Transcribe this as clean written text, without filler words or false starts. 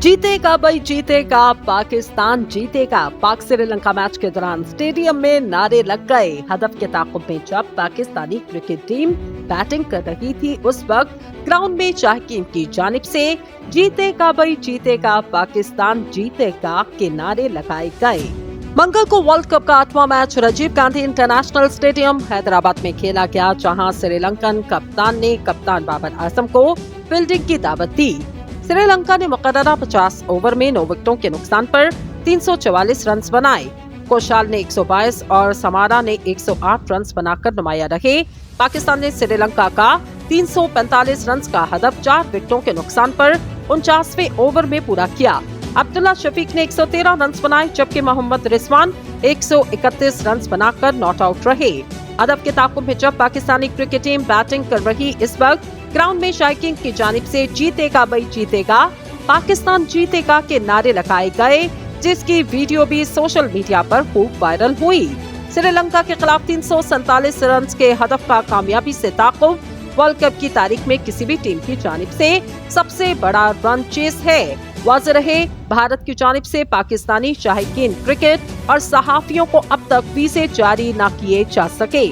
जीतेगा भाई जीतेगा, पाकिस्तान जीतेगा। पाक श्रीलंका मैच के दौरान स्टेडियम में नारे लग गए। हदफ के ताक़ुब में जब पाकिस्तानी क्रिकेट टीम बैटिंग कर रही थी, उस वक्त ग्राउंड में शाहीन की जानिब से जीतेगा भाई जीतेगा, पाकिस्तान जीतेगा के नारे लगाए गए। मंगल को वर्ल्ड कप का 8वां match Rajiv Gandhi international stadium Hyderabad में खेला गया, जहां श्रीलंकन कप्तान ने कप्तान बाबर आजम को फील्डिंग की दावत दी। श्रीलंका ने मुकर्ररा 50 ओवर में 9 विकेटों के नुकसान पर 344 रन बनाए। कोशाल ने 122 और समारा ने 108 रन बनाकर नुमाया रहे। पाकिस्तान ने श्रीलंका का 345 रन का हदफ 4 विकेटों के नुकसान पर 49वें ओवर में पूरा किया। अब्दुल्ला शफीक ने 113 रन बनाए, जबकि मोहम्मद रिजवान 131 रन बनाकर नॉट आउट रहे। हदफ के ताक़ुब में जब पाकिस्तानी क्रिकेट टीम बैटिंग कर रही, इस वक्त ग्राउंड में शाहीन की जानिब से जीतेगा भाई जीतेगा, पाकिस्तान जीतेगा के नारे लगाए गए, जिसकी वीडियो भी सोशल मीडिया पर खूब वायरल हुई। श्रीलंका के खिलाफ 347 रन के हदफ का कामयाबी से ताक़ुब वर्ल्ड कप की तारीख में किसी भी टीम की जानिब से सबसे बड़ा रन चेस है। वाज़ेह रहे, भारत की जानिब से पाकिस्तानी शाहीन क्रिकेट और सहाफियों को अब तक वीजे जारी न किए जा सके।